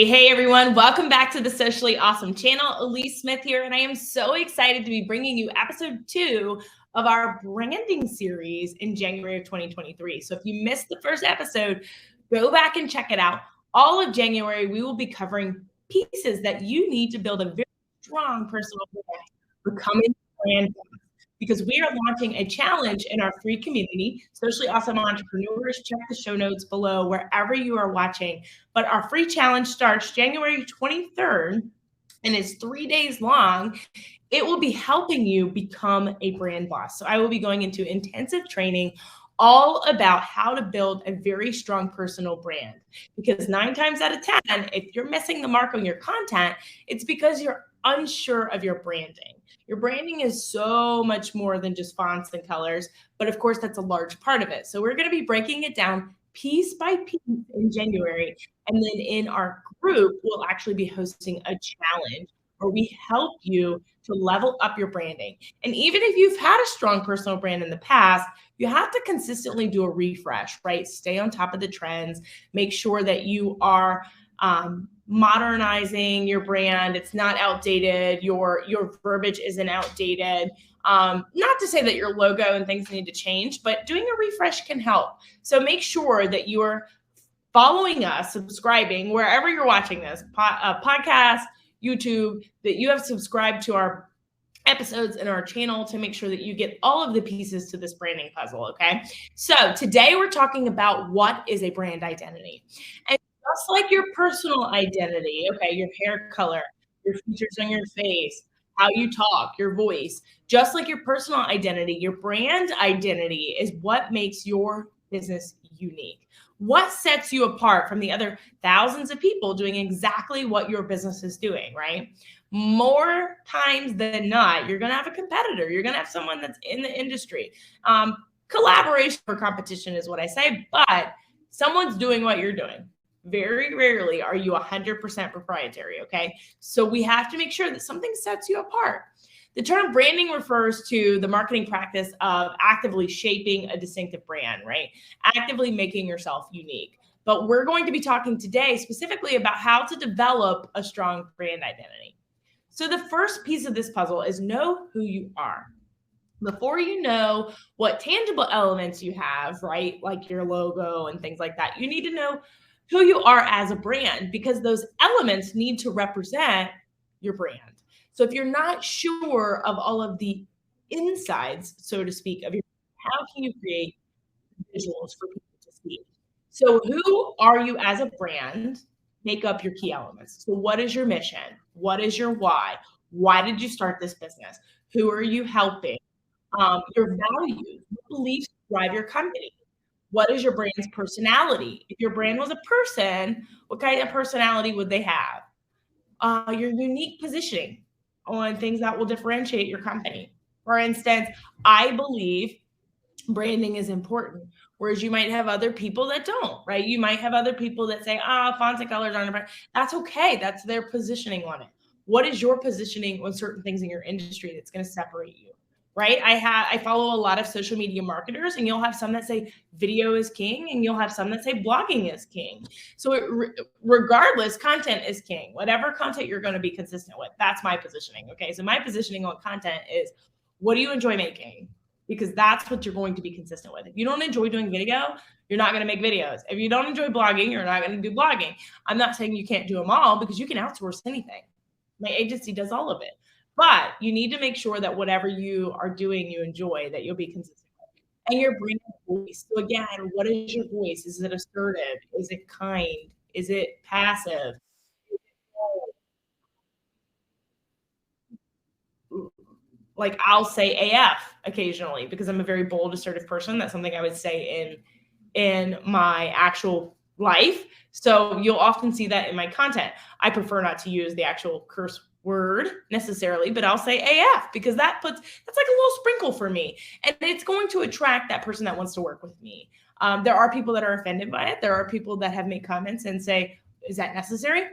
Hey everyone, welcome back to the Socially Awesome channel. Elise Smith here, and I am so excited to be bringing you episode 2 of our branding series in January of 2023. So if you missed the first episode, go back and check it out. All of January, we will be covering pieces that you need to build a very strong personal brand, becoming brand, because we are launching a challenge in our free community, Socially Awesome Entrepreneurs. Check the show notes below wherever you are watching. But our free challenge starts January 23rd and is 3 days long. It will be helping you become a brand boss. So I will be going into intensive training all about how to build a very strong personal brand. Because 9 times out of 10, if you're missing the mark on your content, it's because you're unsure of your branding. Your branding is so much more than just fonts and colors, but of course that's a large part of it. So we're going to be breaking it down piece by piece in January. And then in our group, we'll actually be hosting a challenge where we help you to level up your branding. And even if you've had a strong personal brand in the past, you have to consistently do a refresh, right? Stay on top of the trends, make sure that you are modernizing your brand. It's not outdated. Your verbiage isn't outdated. Not to say that your logo and things need to change, but doing a refresh can help. So make sure that you're following us, subscribing wherever you're watching this podcast, YouTube, that you have subscribed to our episodes in our channel to make sure that you get all of the pieces to this branding puzzle. Okay. So today we're talking about what is a brand identity. And just like your personal identity, okay, your hair color, your features on your face, how you talk, your voice, just like your personal identity, your brand identity is what makes your business unique. What sets you apart from the other thousands of people doing exactly what your business is doing, right? More times than not, you're going to have a competitor. You're going to have someone that's in the industry. Collaboration or competition is what I say, but someone's doing what you're doing. Very rarely are you 100% proprietary, okay? So we have to make sure that something sets you apart. The term branding refers to the marketing practice of actively shaping a distinctive brand, right? Actively making yourself unique. But we're going to be talking today specifically about how to develop a strong brand identity. So the first piece of this puzzle is know who you are. Before you know what tangible elements you have, right? Like your logo and things like that, you need to know who you are as a brand, because those elements need to represent your brand. So if you're not sure of all of the insides, so to speak, of your, how can you create visuals for people to see? So who are you as a brand? Make up your key elements. So what is your mission? What is your why? Why did you start this business? Who are you helping? Your values, what beliefs drive your company? What is your brand's personality? If your brand was a person, what kind of personality would they have? Your unique positioning on things that will differentiate your company. For instance, I believe branding is important, whereas you might have other people that don't, right? You might have other people that say, fonts and colors aren't a brand. That's okay. That's their positioning on it. What is your positioning on certain things in your industry that's going to separate you? Right? I follow a lot of social media marketers, and you'll have some that say video is king, and you'll have some that say blogging is king. So regardless, content is king. Whatever content you're going to be consistent with, that's my positioning. Okay. So my positioning on content is, what do you enjoy making? Because that's what you're going to be consistent with. If you don't enjoy doing video, you're not going to make videos. If you don't enjoy blogging, you're not going to do blogging. I'm not saying you can't do them all, because you can outsource anything. My agency does all of it. But you need to make sure that whatever you are doing, you enjoy, that you'll be consistent with. And your brand voice. So again, what is your voice? Is it assertive? Is it kind? Is it passive? Like I'll say AF occasionally because I'm a very bold, assertive person. That's something I would say in my actual life. So you'll often see that in my content. I prefer not to use the actual curse word necessarily, but I'll say AF because that's like a little sprinkle for me. And it's going to attract that person that wants to work with me. There are people that are offended by it. There are people that have made comments and say, is that necessary?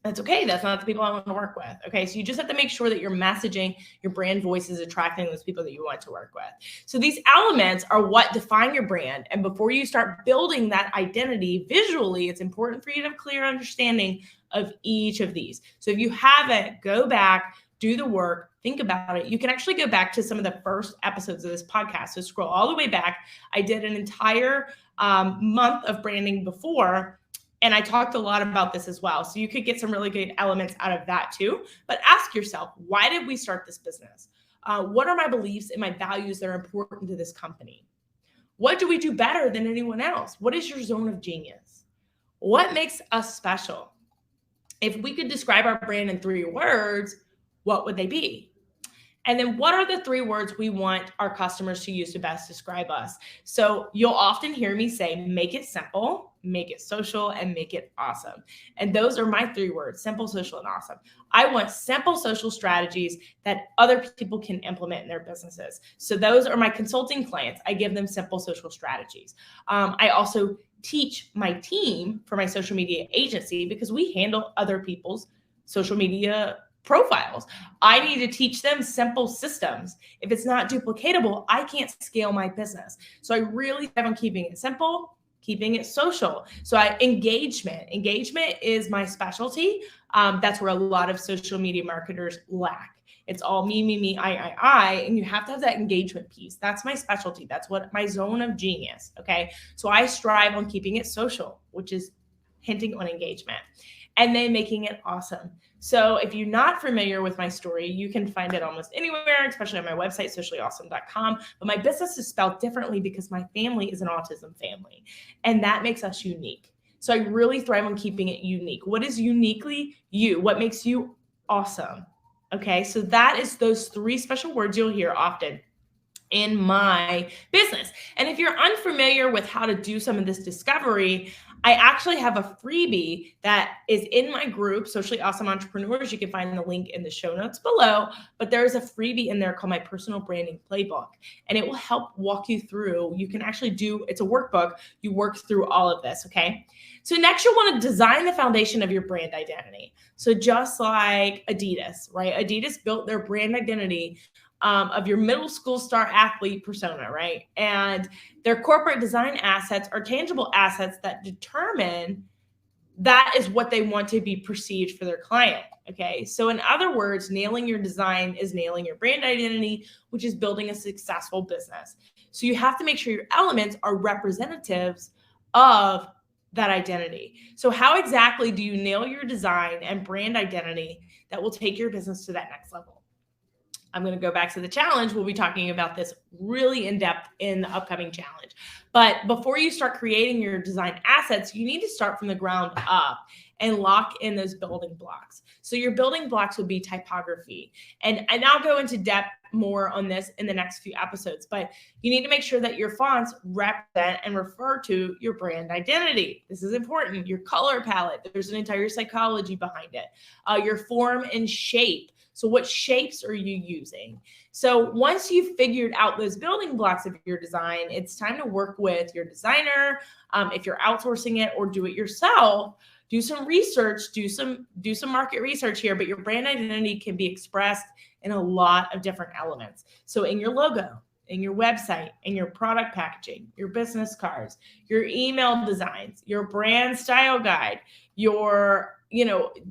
That's okay. That's not the people I want to work with. Okay. So you just have to make sure that your messaging, your brand voice is attracting those people that you want to work with. So these elements are what define your brand. And before you start building that identity visually, it's important for you to have clear understanding of each of these. So if you haven't, go back, do the work, think about it. You can actually go back to some of the first episodes of this podcast. So scroll all the way back. I did an entire month of branding before, and I talked a lot about this as well. So you could get some really good elements out of that too. But ask yourself, why did we start this business? What are my beliefs and my values that are important to this company? What do we do better than anyone else? What is your zone of genius? What makes us special? If we could describe our brand in 3 words, what would they be? And then what are the 3 words we want our customers to use to best describe us? So you'll often hear me say, make it simple, make it social, and make it awesome. And those are my 3 words, simple, social, and awesome. I want simple social strategies that other people can implement in their businesses. So those are my consulting clients. I give them simple social strategies. I also teach my team for my social media agency because we handle other people's social media profiles. I need to teach them simple systems. If it's not duplicatable, I can't scale my business. So I really have on keeping it simple, keeping it social. So engagement is my specialty. That's where a lot of social media marketers lack. It's all me, I, and you have to have that engagement piece. That's my specialty. That's what my zone of genius. Okay. So I strive on keeping it social, which is hinting on engagement, and then making it awesome. So if you're not familiar with my story, you can find it almost anywhere, especially on my website, sociallyausome.com. But my business is spelled differently because my family is an autism family, and that makes us unique. So I really thrive on keeping it unique. What is uniquely you? What makes you awesome? Okay, so that is those 3 special words you'll hear often in my business. And if you're unfamiliar with how to do some of this discovery, I actually have a freebie that is in my group, Socially Awesome Entrepreneurs. You can find the link in the show notes below, but there's a freebie in there called my personal branding playbook, and it will help walk you through. You can actually it's a workbook. You work through all of this. Okay. So next you'll want to design the foundation of your brand identity. So just like Adidas, right? Adidas built their brand identity of your middle school star athlete persona, right? And their corporate design assets are tangible assets that determine that is what they want to be perceived for their client. Okay. So in other words, nailing your design is nailing your brand identity, which is building a successful business. So you have to make sure your elements are representatives of that identity. So how exactly do you nail your design and brand identity that will take your business to that next level? I'm going to go back to the challenge. We'll be talking about this really in depth in the upcoming challenge. But before you start creating your design assets, you need to start from the ground up and lock in those building blocks. So your building blocks would be typography. And I'll go into depth more on this in the next few episodes, but you need to make sure that your fonts represent and refer to your brand identity. This is important. Your color palette, there's an entire psychology behind it. Your form and shape. So what shapes are you using? So once you've figured out those building blocks of your design, it's time to work with your designer. If you're outsourcing it or do it yourself, do some research, do some market research here, but your brand identity can be expressed in a lot of different elements. So in your logo, in your website, in your product packaging, your business cards, your email designs, your brand style guide, your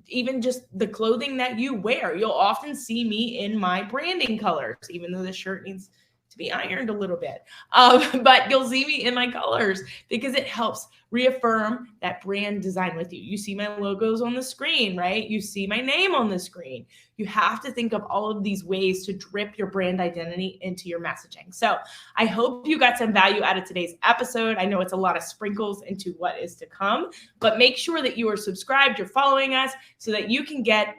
even just the clothing that you wear. You'll often see me in my branding colors, even though the shirt needs to be ironed a little bit. But you'll see me in my colors because it helps reaffirm that brand design with you. You see my logos on the screen, right? You see my name on the screen. You have to think of all of these ways to drip your brand identity into your messaging. So I hope you got some value out of today's episode. I know it's a lot of sprinkles into what is to come, but make sure that you are subscribed, you're following us so that you can get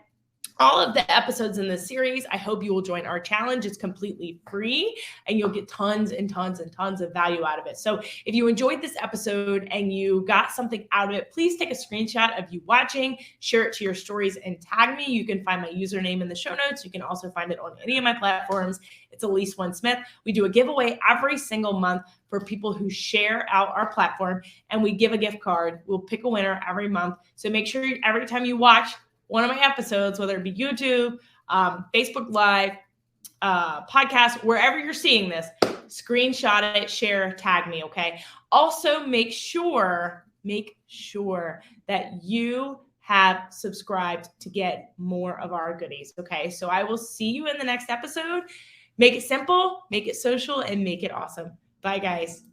all of the episodes in this series. I hope you will join our challenge. It's completely free and you'll get tons and tons and tons of value out of it. So if you enjoyed this episode and you got something out of it, please take a screenshot of you watching, share it to your stories and tag me. You can find my username in the show notes. You can also find it on any of my platforms. It's Elise One Smith. We do a giveaway every single month for people who share out our platform, and we give a gift card. We'll pick a winner every month. So make sure every time you watch one of my episodes, whether it be YouTube, Facebook Live, podcast, wherever you're seeing this, screenshot it, share, tag me, okay? Also, make sure that you have subscribed to get more of our goodies, okay? So I will see you in the next episode. Make it simple, make it social, and make it awesome. Bye, guys.